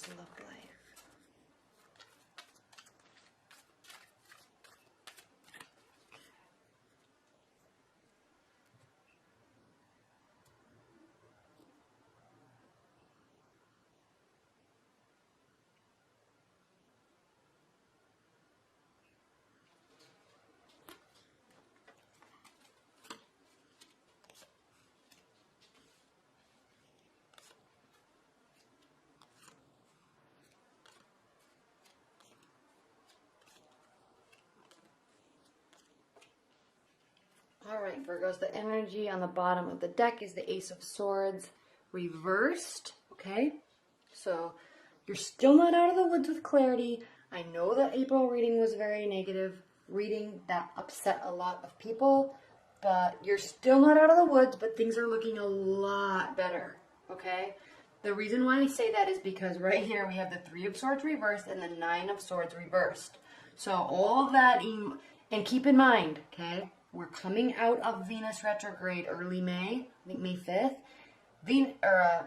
Virgo's love life. All right, Virgos, the energy on the bottom of the deck is the Ace of Swords reversed, okay? So you're still not out of the woods with clarity. I know the April reading was a very negative reading that upset a lot of people, but you're still not out of the woods, but things are looking a lot better, okay? The reason why I say that is because right here we have the Three of Swords reversed and the Nine of Swords reversed. So all of that, and keep in mind, okay, we're coming out of Venus retrograde early May, I think May 5th.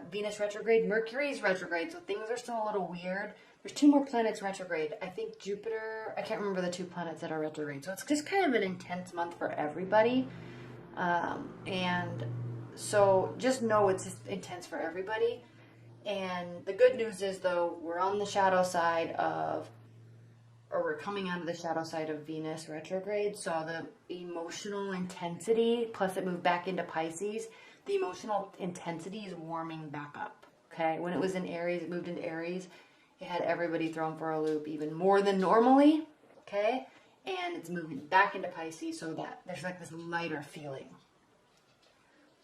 Venus retrograde, Mercury's retrograde, so things are still a little weird. There's 2 more planets retrograde. I think Jupiter, I can't remember the 2 planets that are retrograde. So it's just kind of an intense month for everybody. And so just know it's just intense for everybody. And the good news is, though, we're on the shadow side of, or we're coming out of the shadow side of Venus retrograde. So the emotional intensity, plus it moved back into Pisces, the emotional intensity is warming back up, okay? When it was in Aries, it moved into Aries. It had everybody thrown for a loop even more than normally, okay? And it's moving back into Pisces so that there's like this lighter feeling.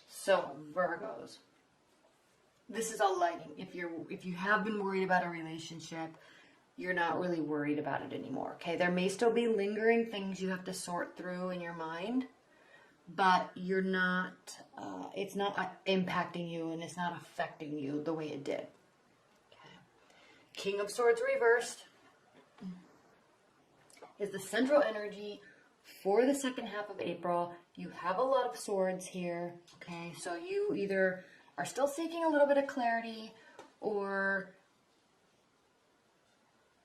So, Virgos, this is all lighting. If you have been worried about a relationship, you're not really worried about it anymore, okay? There may still be lingering things you have to sort through in your mind, but you're not, it's not impacting you and it's not affecting you the way it did. Okay. King of Swords reversed is the central energy for the second half of April. You have a lot of swords here, okay? So you either are still seeking a little bit of clarity, or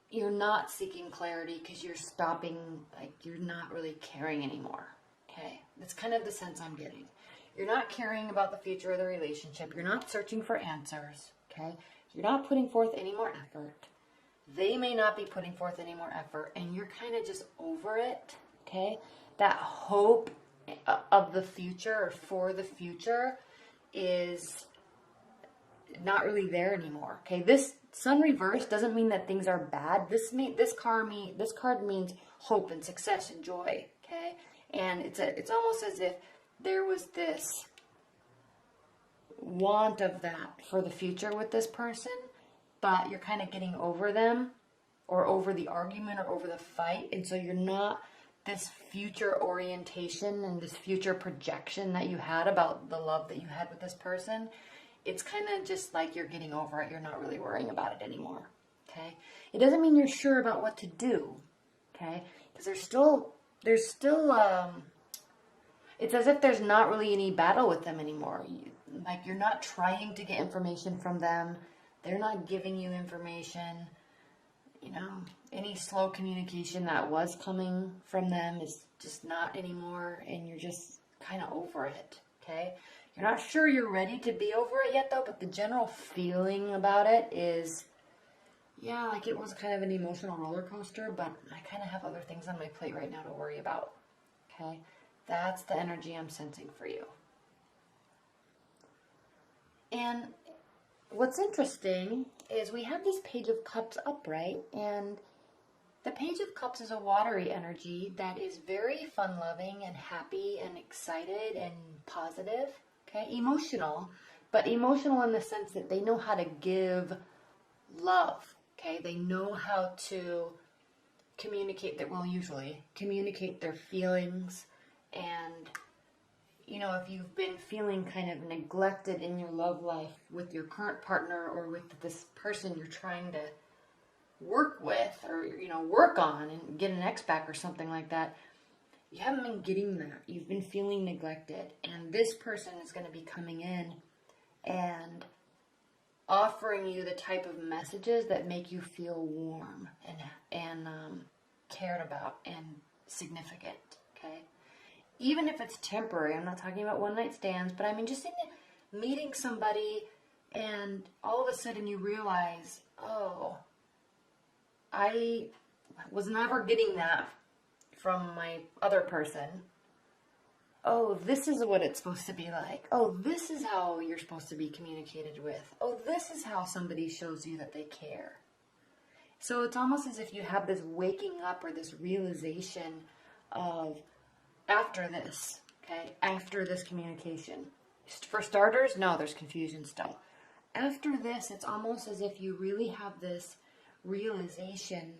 you're not seeking clarity because you're stopping, like you're not really caring anymore. Okay, that's kind of the sense I'm getting. You're not caring about the future of the relationship. You're not searching for answers. Okay, you're not putting forth any more effort. They may not be putting forth any more effort, and you're kind of just over it. Okay, that hope of the future or for the future is not really there anymore. Okay, this Sun reverse doesn't mean that things are bad. This card means hope and success and joy. Okay. And it's almost as if there was this want of that for the future with this person, but you're kind of getting over them or over the argument or over the fight. And so you're not this future orientation and this future projection that you had about the love that you had with this person. It's kind of just like you're getting over it. You're not really worrying about it anymore. Okay. It doesn't mean you're sure about what to do. Okay. Because there's still, it's as if there's not really any battle with them anymore. Like you're not trying to get information from them. They're not giving you information. You know, any slow communication that was coming from them is just not anymore. And you're just kind of over it. Okay. You're not sure you're ready to be over it yet though, but the general feeling about it is, yeah, like it was kind of an emotional roller coaster, but I kind of have other things on my plate right now to worry about. Okay. That's the energy I'm sensing for you. And what's interesting is we have this Page of Cups upright, and the Page of Cups is a watery energy that is very fun-loving and happy and excited and positive, okay? Emotional, but emotional in the sense that they know how to give love, okay? They know how to communicate that, well, usually communicate their feelings. And you know, if you've been feeling kind of neglected in your love life with your current partner or with this person you're trying to work with or, you know, work on and get an ex back or something like that, you haven't been getting that. You've been feeling neglected. And this person is going to be coming in and offering you the type of messages that make you feel warm and cared about and significant, okay? Even if it's temporary, I'm not talking about one-night stands, but I mean just in meeting somebody and all of a sudden you realize, oh, I was never getting that from my other person. Oh, this is what it's supposed to be like. Oh, this is how you're supposed to be communicated with. Oh, this is how somebody shows you that they care. So it's almost as if you have this waking up or this realization of after this, okay? After this communication. For starters, no, there's confusion still. After this, it's almost as if you really have this realization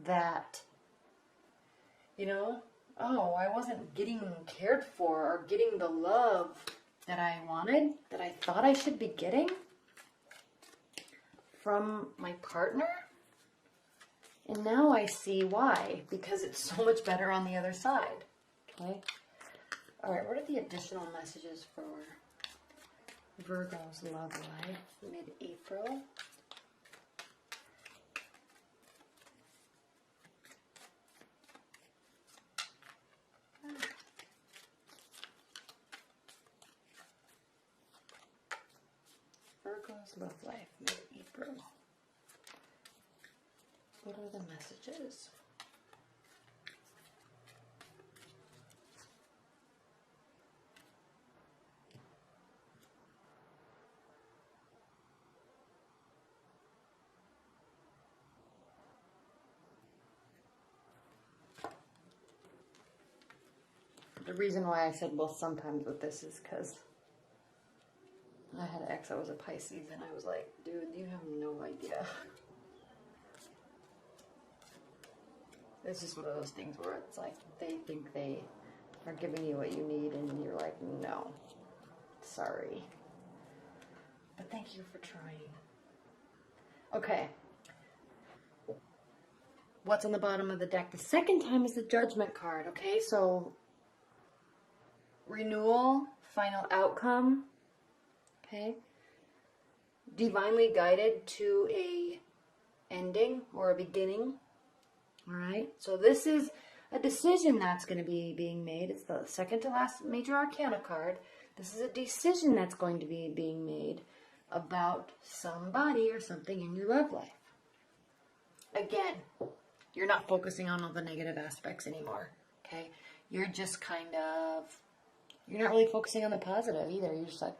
that, you know, oh, I wasn't getting cared for or getting the love that I wanted, that I thought I should be getting from my partner. And now I see why, because it's so much better on the other side. Okay? All right, what are the additional messages for Virgo's love life mid-April? Virgo's love life mid-April. What are the messages? The reason why I said, well, sometimes with this is because I had an ex that was a Pisces, and I was like, dude, you have no idea. It's just one of those things where it's like, they think they are giving you what you need, and you're like, no, sorry. But thank you for trying. Okay. What's on the bottom of the deck? The second time is the Judgment card, okay? So, renewal, final outcome, okay? Divinely guided to a ending or a beginning, all right? So this is a decision that's going to be being made. It's the second to last major arcana card. This is a decision that's going to be being made about somebody or something in your love life. Again, you're not focusing on all the negative aspects anymore, okay? You're just kind of, you're not really focusing on the positive either. You're just like,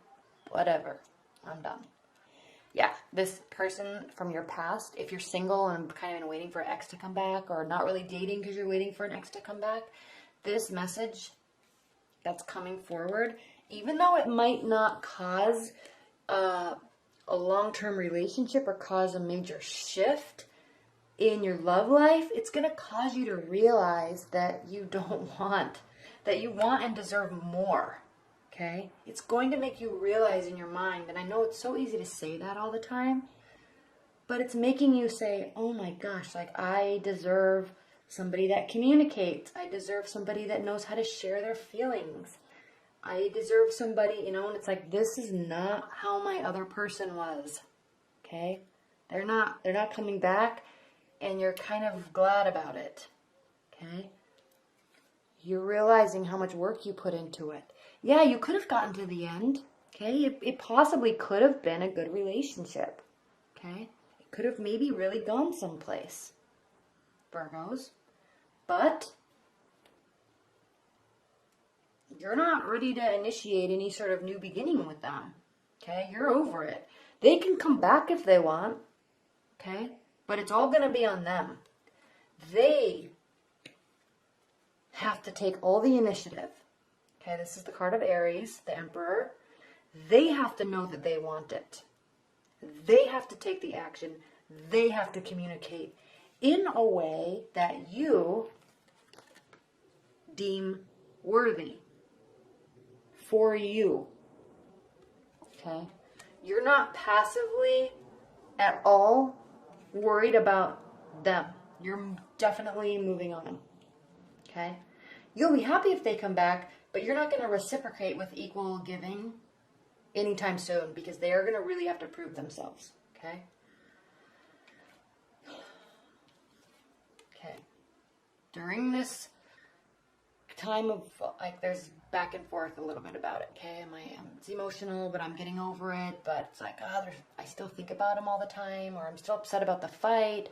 whatever, I'm done. Yeah, this person from your past, if you're single and kind of been waiting for an ex to come back, or not really dating because you're waiting for an ex to come back, this message that's coming forward, even though it might not cause a long-term relationship or cause a major shift in your love life, it's going to cause you to realize that you don't want, that you want and deserve more. Okay? It's going to make you realize in your mind, and I know it's so easy to say that all the time, but it's making you say, oh my gosh, like I deserve somebody that communicates. I deserve somebody that knows how to share their feelings. I deserve somebody, you know, and it's like, this is not how my other person was. Okay? They're not coming back, and you're kind of glad about it. Okay? You're realizing how much work you put into it. Yeah, you could have gotten to the end, okay? It possibly could have been a good relationship, okay? It could have maybe really gone someplace, Virgos. But you're not ready to initiate any sort of new beginning with them, okay? You're over it. They can come back if they want, okay? But it's all going to be on them. They have to take all the initiative. Okay, this is the card of Aries, the Emperor. They have to know that they want it. They have to take the action. They have to communicate in a way that you deem worthy for you. Okay? You're not passively at all worried about them. You're definitely moving on. Okay? You'll be happy if they come back, but you're not going to reciprocate with equal giving. anytime soon, because they are going to really have to prove themselves. Okay? Okay. During this time of, like, there's back and forth a little bit about it. Okay? It's emotional, but I'm getting over it. But it's like, I still think about him all the time, or I'm still upset about the fight.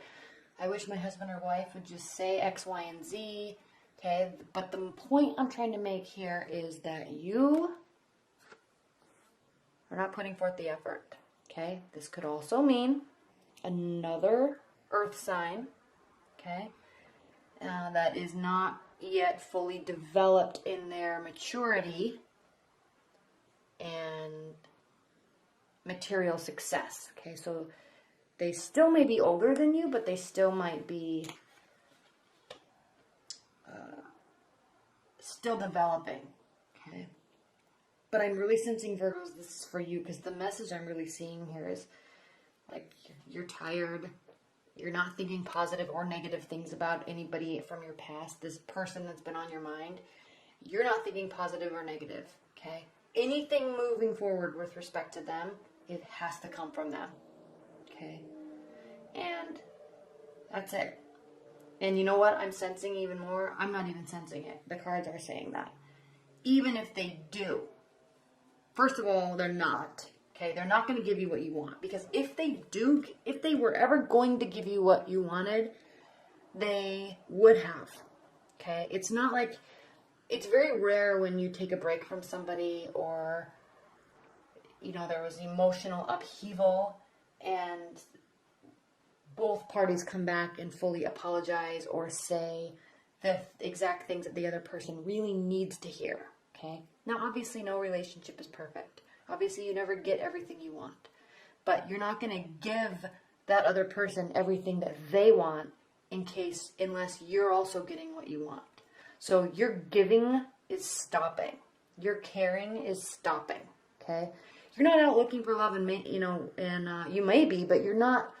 I wish my husband or wife would just say X, Y, and Z. Okay? But the point I'm trying to make here is that you are not putting forth the effort. Okay? This could also mean another earth sign. Okay? That is not yet fully developed in their maturity and material success. Okay? So they still may be older than you, but they still might be still developing. Okay? But I'm really sensing, Virgos, this is for you, because the message I'm really seeing here is, like, you're tired. You're not thinking positive or negative things about anybody from your past. This person that's been on your mind, you're not thinking positive or negative. Okay? Anything moving forward with respect to them, it has to come from them. Okay? And that's it. And you know what I'm sensing even more? I'm not even sensing it. The cards are saying that. Even if they do, first of all, they're not. Okay, they're not going to give you what you want. Because if they were ever going to give you what you wanted, they would have. Okay, it's not like, it's very rare when you take a break from somebody, or, you know, there was emotional upheaval and both parties come back and fully apologize or say the exact things that the other person really needs to hear. Okay, now obviously no relationship is perfect. Obviously you never get everything you want, but you're not going to give that other person everything that they want unless you're also getting what you want. So your giving is stopping. Your caring is stopping. Okay, you're not out looking for love, and you may be, but you're not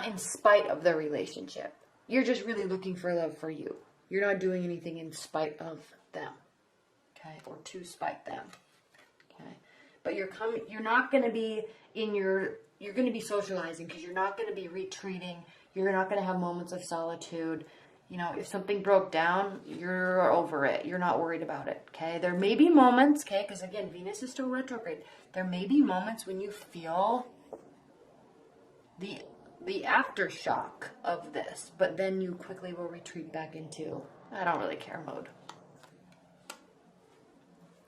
in spite of the relationship. You're just really looking for love for you. You're not doing anything in spite of them. Okay, or to spite them. Okay, but you're not going to be you're going to be socializing, because you're not going to be retreating. You're not going to have moments of solitude. You know, if something broke down, you're over it. You're not worried about it. Okay, there may be moments, okay, because again, Venus is still retrograde. There may be moments when you feel the aftershock of this, but then you quickly will retreat back into, I don't really care mode.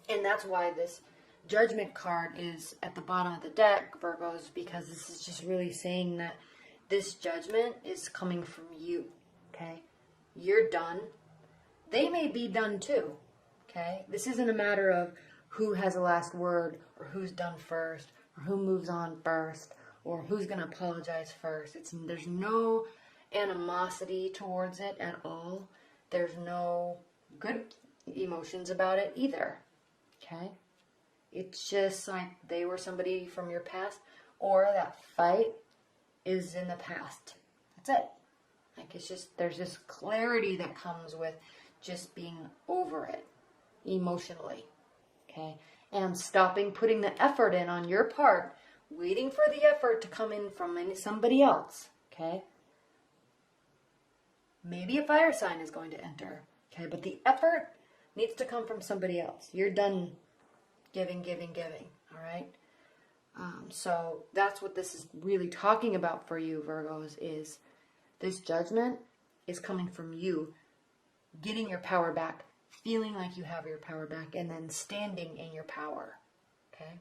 And that's why this Judgment card is at the bottom of the deck, Virgos, because this is just really saying that this judgment is coming from you. Okay, you're done. They may be done too. Okay, this isn't a matter of who has the last word, or who's done first, or who moves on first, or who's going to apologize first. There's no animosity towards it at all. There's no good emotions about it either. Okay? It's just like they were somebody from your past, or that fight is in the past. That's it. Like, it's just, there's this clarity that comes with just being over it emotionally. Okay? And stopping putting the effort in on your part, waiting for the effort to come in from somebody else. Okay? Maybe a fire sign is going to enter. Okay? But the effort needs to come from somebody else. You're done giving. All right? So that's what this is really talking about for you, Virgos, is this judgment is coming from you getting your power back, feeling like you have your power back, and then standing in your power. Okay?